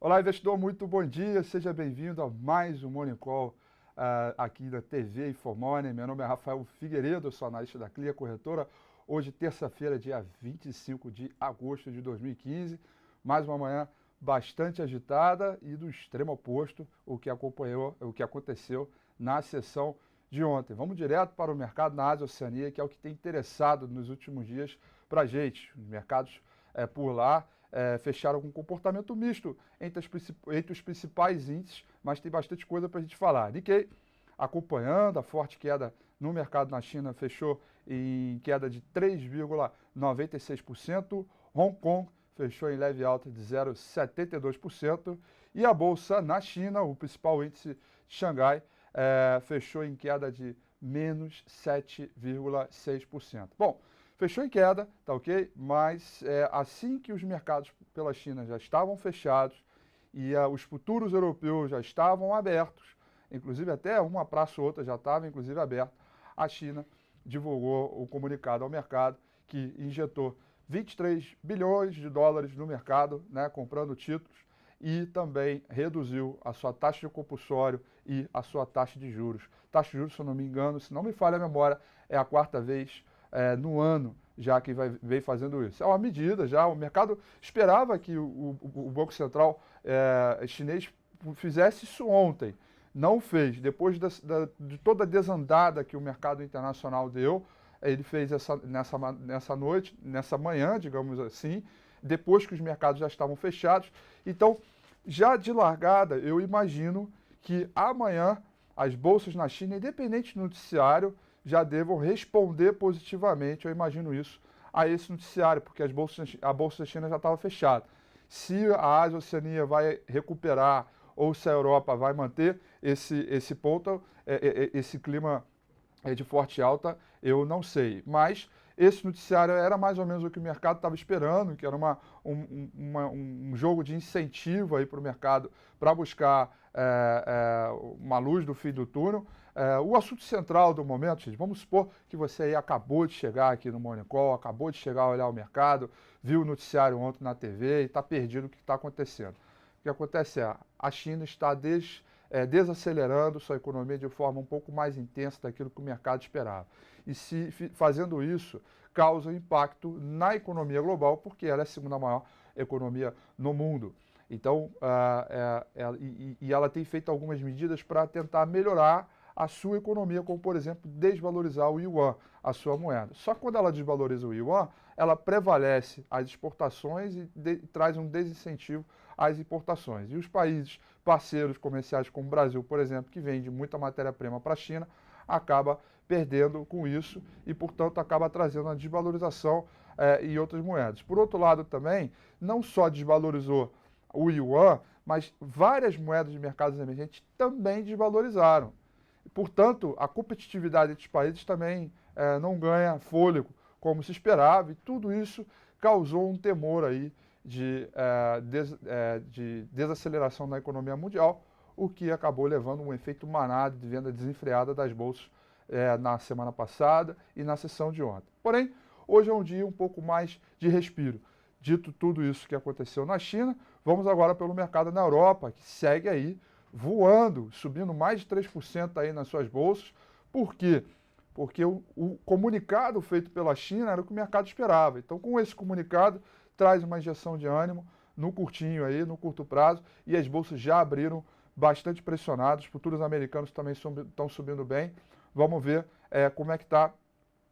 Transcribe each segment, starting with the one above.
Olá, investidor, muito bom dia. Seja bem-vindo a mais um Morning Call aqui da TV Informoney. Meu nome é Rafael Figueiredo, eu sou analista da Clear Corretora. Hoje, terça-feira, dia 25 de agosto de 2015. Mais uma manhã bastante agitada e do extremo oposto o que aconteceu na sessão de ontem. Vamos direto para o mercado na Ásia e Oceania, que é o que tem interessado nos últimos dias para a gente. Os mercados por lá fecharam com comportamento misto entre os principais índices, mas tem bastante coisa para a gente falar. Nikkei acompanhando a forte queda no mercado na China, fechou em queda de 3,96%. Hong Kong fechou em leve alta de 0,72%. E a bolsa na China, o principal índice de Xangai, fechou em queda de menos 7,6%. Bom, fechou em queda, tá ok? Mas assim que os mercados pela China já estavam fechados e os futuros europeus já estavam abertos, inclusive até uma praça ou outra já estava inclusive aberta, a China divulgou o comunicado ao mercado que injetou 23 bilhões de dólares no mercado, né, comprando títulos, e também reduziu a sua taxa de compulsório e a sua taxa de juros. Taxa de juros, se eu não me engano, se não me falha a memória, é a quarta vez no ano já que vem fazendo isso. É uma medida já, o mercado esperava que o Banco Central chinês fizesse isso ontem. Não fez. Depois de toda a desandada que o mercado internacional deu, ele fez nessa noite, nessa manhã, digamos assim, depois que os mercados já estavam fechados. Então, já de largada, eu imagino que amanhã as bolsas na China, independente do noticiário, já devam responder positivamente, eu imagino isso, a esse noticiário, porque a Bolsa da China já estava fechada. Se a Ásia Oceania vai recuperar ou se a Europa vai manter esse ponto, esse clima de forte alta, eu não sei. Mas esse noticiário era mais ou menos o que o mercado estava esperando, que era um jogo de incentivo aí para o mercado para buscar uma luz do fim do túnel. O assunto central do momento, gente, vamos supor que você aí acabou de chegar aqui no Morning Call, acabou de chegar a olhar o mercado, viu o noticiário ontem na TV e está perdido o que está acontecendo. O que acontece a China está desacelerando sua economia de forma um pouco mais intensa daquilo que o mercado esperava. E fazendo isso, causa impacto na economia global, porque ela é a segunda maior economia no mundo. Então, ela tem feito algumas medidas para tentar melhorar a sua economia, como, por exemplo, desvalorizar o yuan, a sua moeda. Só que quando ela desvaloriza o yuan, ela prevalece as exportações e traz um desincentivo às importações. E os países parceiros comerciais, como o Brasil, por exemplo, que vende muita matéria-prima para a China, acaba perdendo com isso e, portanto, acaba trazendo uma desvalorização em outras moedas. Por outro lado, também, não só desvalorizou o yuan, mas várias moedas de mercados emergentes também desvalorizaram. Portanto, a competitividade entre os países também não ganha fôlego como se esperava, e tudo isso causou um temor aí de desaceleração na economia mundial, o que acabou levando um efeito manada de venda desenfreada das bolsas na semana passada e na sessão de ontem. Porém, hoje é um dia um pouco mais de respiro. Dito tudo isso que aconteceu na China, vamos agora pelo mercado na Europa, que segue aí voando, subindo mais de 3% aí nas suas bolsas. Por quê? Porque o comunicado feito pela China era o que o mercado esperava. Então, com esse comunicado, traz uma injeção de ânimo no curto prazo, e as bolsas já abriram bastante pressionadas. Os futuros americanos também estão subindo bem. Vamos ver como é que está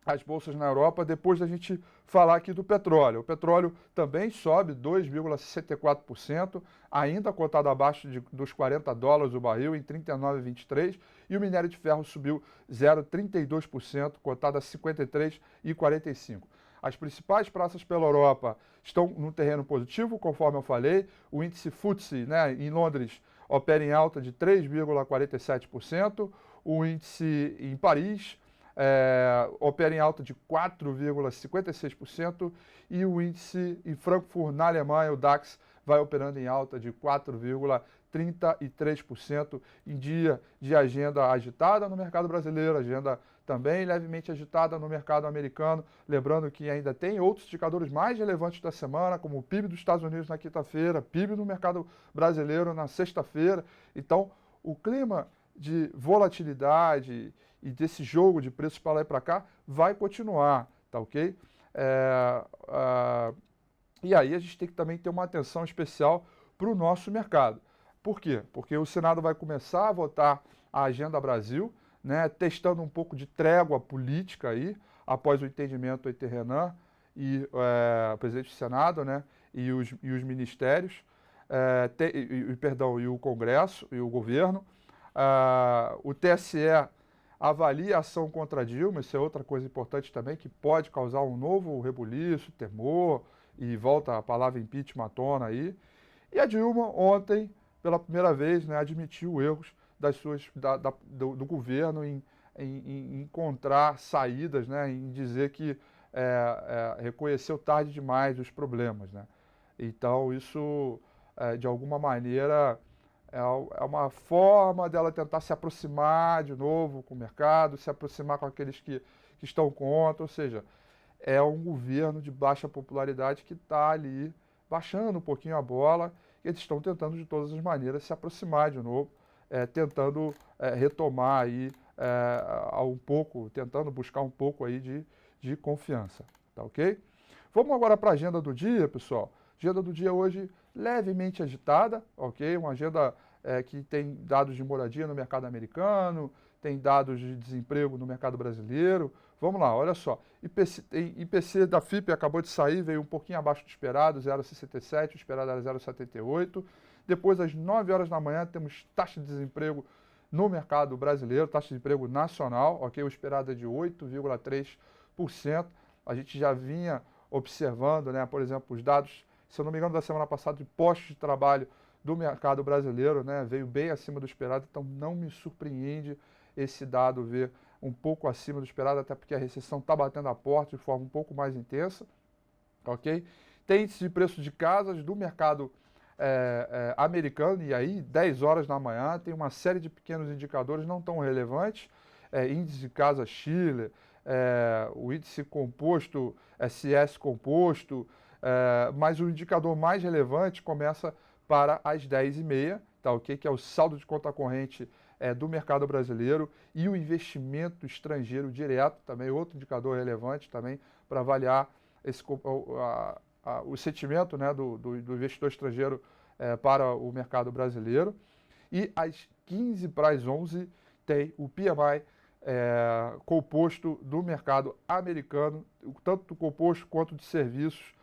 as bolsas na Europa, depois da gente falar aqui do petróleo. O petróleo também sobe 2,64%, ainda cotado abaixo dos $40 o barril, em 39,23, e o minério de ferro subiu 0,32%, cotado a 53,45. As principais praças pela Europa estão no terreno positivo, conforme eu falei. O índice FTSE, né, em Londres, opera em alta de 3,47%. O índice em Paris opera em alta de 4,56%, e o índice em Frankfurt, na Alemanha, o DAX, vai operando em alta de 4,33%, em dia de agenda agitada no mercado brasileiro, agenda também levemente agitada no mercado americano, lembrando que ainda tem outros indicadores mais relevantes da semana, como o PIB dos Estados Unidos na quinta-feira, PIB no mercado brasileiro na sexta-feira. Então, o clima de volatilidade e desse jogo de preços para lá e para cá vai continuar, tá ok? E aí a gente tem que também ter uma atenção especial para o nosso mercado. Por quê? Porque o Senado vai começar a votar a Agenda Brasil, né, testando um pouco de trégua política aí, após o entendimento entre Renan e o presidente do Senado, né, e os ministérios, e o Congresso e o governo. O TSE avalia a ação contra Dilma, isso é outra coisa importante também, que pode causar um novo rebuliço, temor, e volta a palavra impeachment à tona aí. E a Dilma, ontem, pela primeira vez, né, admitiu erros do governo em encontrar saídas, né, em dizer que reconheceu tarde demais os problemas, né? Então, isso, de alguma maneira, é uma forma dela tentar se aproximar de novo com o mercado, se aproximar com aqueles que estão contra, ou seja, é um governo de baixa popularidade que está ali baixando um pouquinho a bola, e eles estão tentando de todas as maneiras se aproximar de novo, tentando retomar aí um pouco, tentando buscar um pouco aí de confiança, tá ok? Vamos agora para a agenda do dia, pessoal. Agenda do dia hoje levemente agitada, ok? Uma agenda que tem dados de moradia no mercado americano, tem dados de desemprego no mercado brasileiro. Vamos lá, olha só. IPC da FIPE acabou de sair, veio um pouquinho abaixo do esperado, 0,67, o esperado era 0,78. Depois, às 9 horas da manhã, temos taxa de desemprego no mercado brasileiro, taxa de desemprego nacional, ok? O esperado é de 8,3%. A gente já vinha observando, né, por exemplo, os dados, se eu não me engano, da semana passada, de postos de trabalho do mercado brasileiro, né, veio bem acima do esperado, então não me surpreende esse dado ver um pouco acima do esperado, até porque a recessão está batendo a porta de forma um pouco mais intensa, ok? Tem índice de preço de casas do mercado americano, e aí 10 horas da manhã tem uma série de pequenos indicadores não tão relevantes, índice de casa Chile, o índice composto, SS composto, mas o indicador mais relevante começa para as 10h30, tá ok? Que é o saldo de conta corrente do mercado brasileiro e o investimento estrangeiro direto, também outro indicador relevante também para avaliar o sentimento, né, do investidor estrangeiro para o mercado brasileiro. E às 15 para as 11 tem o PMI composto do mercado americano, tanto do composto quanto de serviços,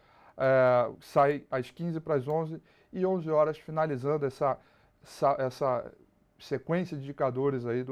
sai às 15 para as 11 e 11 horas, finalizando essa sequência de indicadores aí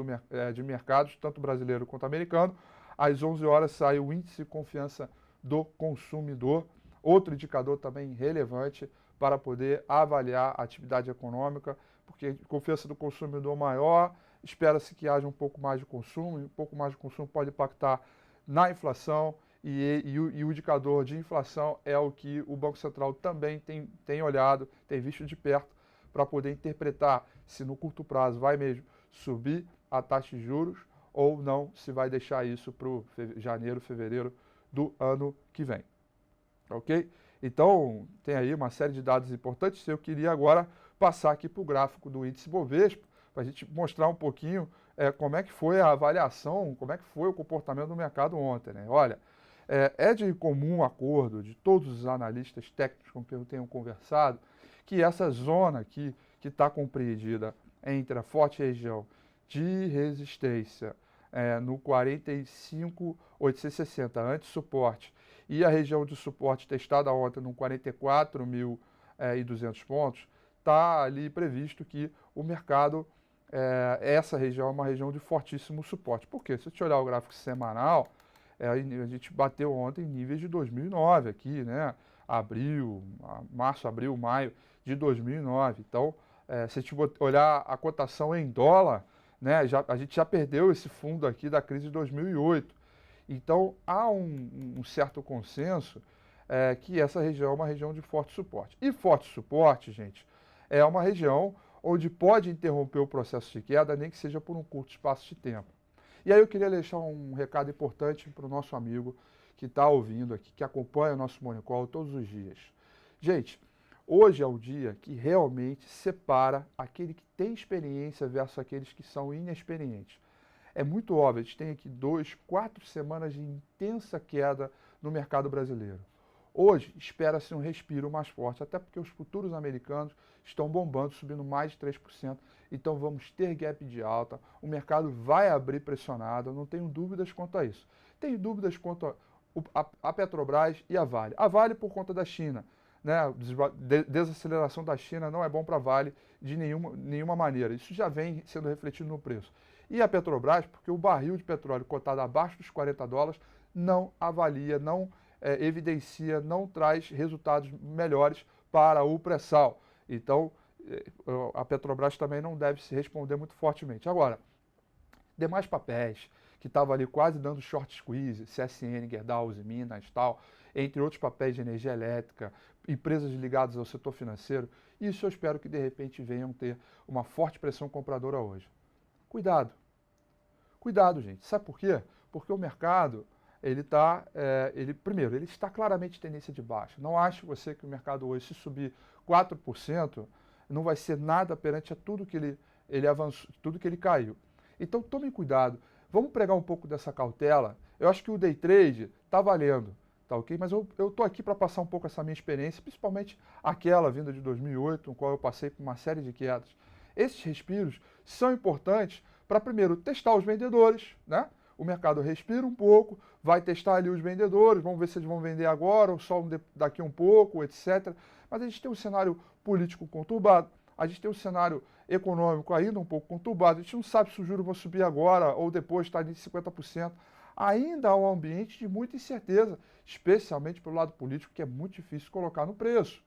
de mercados, tanto brasileiro quanto americano. Às 11 horas sai o índice de confiança do consumidor, outro indicador também relevante para poder avaliar a atividade econômica, porque confiança do consumidor maior, espera-se que haja um pouco mais de consumo, e um pouco mais de consumo pode impactar na inflação, e o indicador de inflação é o que o Banco Central também tem olhado, tem visto de perto, para poder interpretar se no curto prazo vai mesmo subir a taxa de juros ou não, se vai deixar isso para o janeiro, fevereiro do ano que vem. Ok? Então, tem aí uma série de dados importantes. Eu queria agora passar aqui para o gráfico do índice Bovespa, para a gente mostrar um pouquinho como é que foi a avaliação, como é que foi o comportamento do mercado ontem, né? Olha, é de comum acordo de todos os analistas técnicos com quem eu tenho conversado, que essa zona aqui, que está compreendida entre a forte região de resistência no 45.860, anti-suporte, e a região de suporte testada ontem no 44.200 pontos, está ali previsto que o mercado, essa região é uma região de fortíssimo suporte. Por quê? Se você olhar o gráfico semanal, a gente bateu ontem em níveis de 2009 aqui, né? Março, abril, maio de 2009. Então, se a gente olhar a cotação em dólar, né, a gente já perdeu esse fundo aqui da crise de 2008. Então, há um certo consenso que essa região é uma região de forte suporte. E forte suporte, gente, é uma região onde pode interromper o processo de queda, nem que seja por um curto espaço de tempo. E aí eu queria deixar um recado importante para o nosso amigo que está ouvindo aqui, que acompanha o nosso Morning Call todos os dias. Gente, hoje é o dia que realmente separa aquele que tem experiência versus aqueles que são inexperientes. É muito óbvio, a gente tem aqui 4 semanas de intensa queda no mercado brasileiro. Hoje, espera-se um respiro mais forte, até porque os futuros americanos estão bombando, subindo mais de 3%. Então vamos ter gap de alta, o mercado vai abrir pressionado, não tenho dúvidas quanto a isso. Tenho dúvidas quanto a Petrobras e a Vale. A Vale por conta da China, né? A desaceleração da China não é bom para a Vale de nenhuma maneira. Isso já vem sendo refletido no preço. E a Petrobras, porque o barril de petróleo cotado abaixo dos $40 não avalia, não evidencia, não traz resultados melhores para o pré-sal. Então, a Petrobras também não deve se responder muito fortemente. Agora, demais papéis que estavam ali quase dando short squeeze, CSN, Gerdau, Minas, tal, entre outros papéis de energia elétrica, empresas ligadas ao setor financeiro, isso eu espero que de repente venham ter uma forte pressão compradora hoje. Cuidado. Cuidado, gente. Sabe por quê? Porque o mercado, primeiro, ele está claramente em tendência de baixa. Não ache você que o mercado hoje, se subir 4%, não vai ser nada perante a tudo que ele avançou, tudo que ele caiu. Então, tomem cuidado. Vamos pregar um pouco dessa cautela. Eu acho que o day trade está valendo, tá ok? Mas eu estou aqui para passar um pouco essa minha experiência, principalmente aquela vinda de 2008, no qual eu passei por uma série de quedas. Esses respiros são importantes para, primeiro, testar os vendedores, né? O mercado respira um pouco, vai testar ali os vendedores, vamos ver se eles vão vender agora ou só daqui um pouco, etc. Mas a gente tem um cenário político conturbado, a gente tem um cenário econômico ainda um pouco conturbado, a gente não sabe se os juros vão subir agora ou depois, está de 50%. Ainda há um ambiente de muita incerteza, especialmente pelo lado político, que é muito difícil colocar no preço.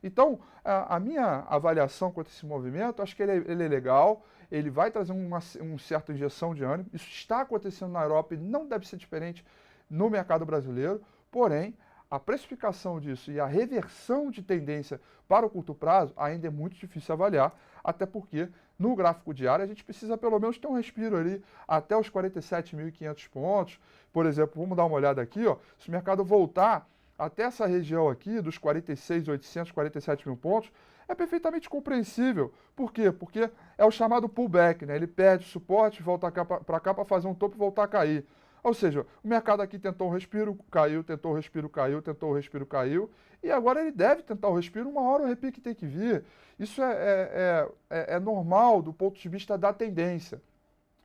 Então, a minha avaliação quanto a esse movimento, acho que ele é legal, ele vai trazer uma certa injeção de ânimo. Isso está acontecendo na Europa e não deve ser diferente no mercado brasileiro, porém, a precificação disso e a reversão de tendência para o curto prazo ainda é muito difícil avaliar, até porque no gráfico diário a gente precisa pelo menos ter um respiro ali até os 47.500 pontos. Por exemplo, vamos dar uma olhada aqui, ó, se o mercado voltar até essa região aqui, dos 46.800, 47 mil pontos, é perfeitamente compreensível. Por quê? Porque é o chamado pullback, né? Ele perde suporte, volta para cá para fazer um topo e voltar a cair. Ou seja, o mercado aqui tentou um respiro, caiu, tentou um respiro, caiu, tentou um respiro, caiu, e agora ele deve tentar o respiro, uma hora o repique tem que vir. Isso é normal do ponto de vista da tendência.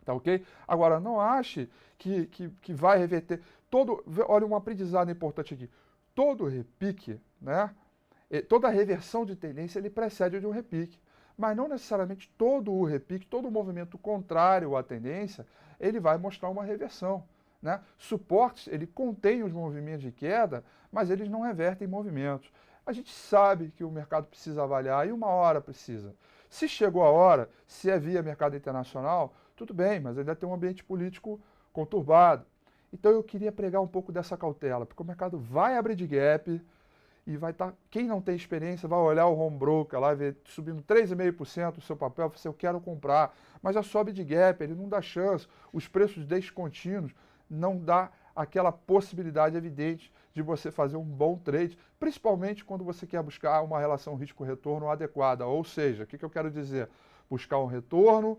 Tá ok? Agora, não ache que vai reverter todo. Olha, um aprendizado importante aqui. Todo repique, né? Toda reversão de tendência ele precede de um repique. Mas não necessariamente todo o repique, todo o movimento contrário à tendência, ele vai mostrar uma reversão. Né? Suportes, ele contém os movimentos de queda, mas eles não revertem movimentos. A gente sabe que o mercado precisa avaliar e uma hora precisa. Se chegou a hora, se é via mercado internacional, tudo bem, mas ainda tem um ambiente político conturbado. Então eu queria pregar um pouco dessa cautela, porque o mercado vai abrir de gap e vai estar. Quem não tem experiência vai olhar o home broker lá, ver subindo 3,5% o seu papel, você eu quero comprar, mas já sobe de gap, ele não dá chance. Os preços descontínuos não dá aquela possibilidade evidente de você fazer um bom trade, principalmente quando você quer buscar uma relação risco-retorno adequada. Ou seja, o que eu quero dizer? Buscar um retorno,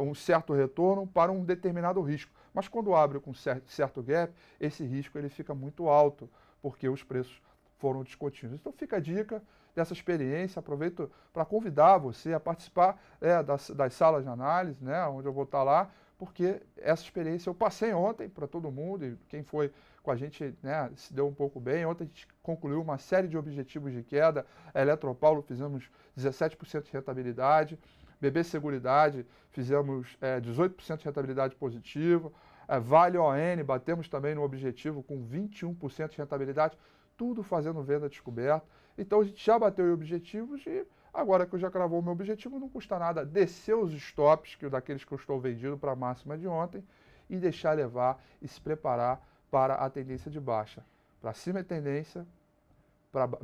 um certo retorno para um determinado risco. Mas quando abre com certo gap, esse risco ele fica muito alto, porque os preços foram descontínuos. Então fica a dica dessa experiência, aproveito para convidar você a participar das salas de análise, né, onde eu vou estar lá, porque essa experiência eu passei ontem para todo mundo, e quem foi com a gente, né, se deu um pouco bem. Ontem a gente concluiu uma série de objetivos de queda, a Eletropaulo fizemos 17% de rentabilidade, BB Seguridade fizemos 18% de rentabilidade positiva, Vale ON batemos também no objetivo com 21% de rentabilidade, tudo fazendo venda descoberta. Então a gente já bateu em objetivos e agora que eu já cravou o meu objetivo, não custa nada descer os stops, daqueles que eu estou vendido para a máxima de ontem, e deixar levar e se preparar para a tendência de baixa. Para cima é tendência,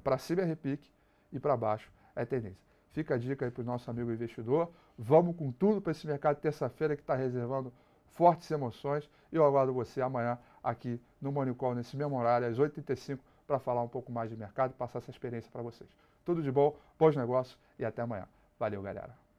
para cima é repique e para baixo é tendência. Fica a dica aí para o nosso amigo investidor. Vamos com tudo para esse mercado terça-feira que está reservando fortes emoções. E eu aguardo você amanhã aqui no Morning Call, nesse mesmo horário, às 8h35, para falar um pouco mais de mercado e passar essa experiência para vocês. Tudo de bom, bons negócios e até amanhã. Valeu, galera.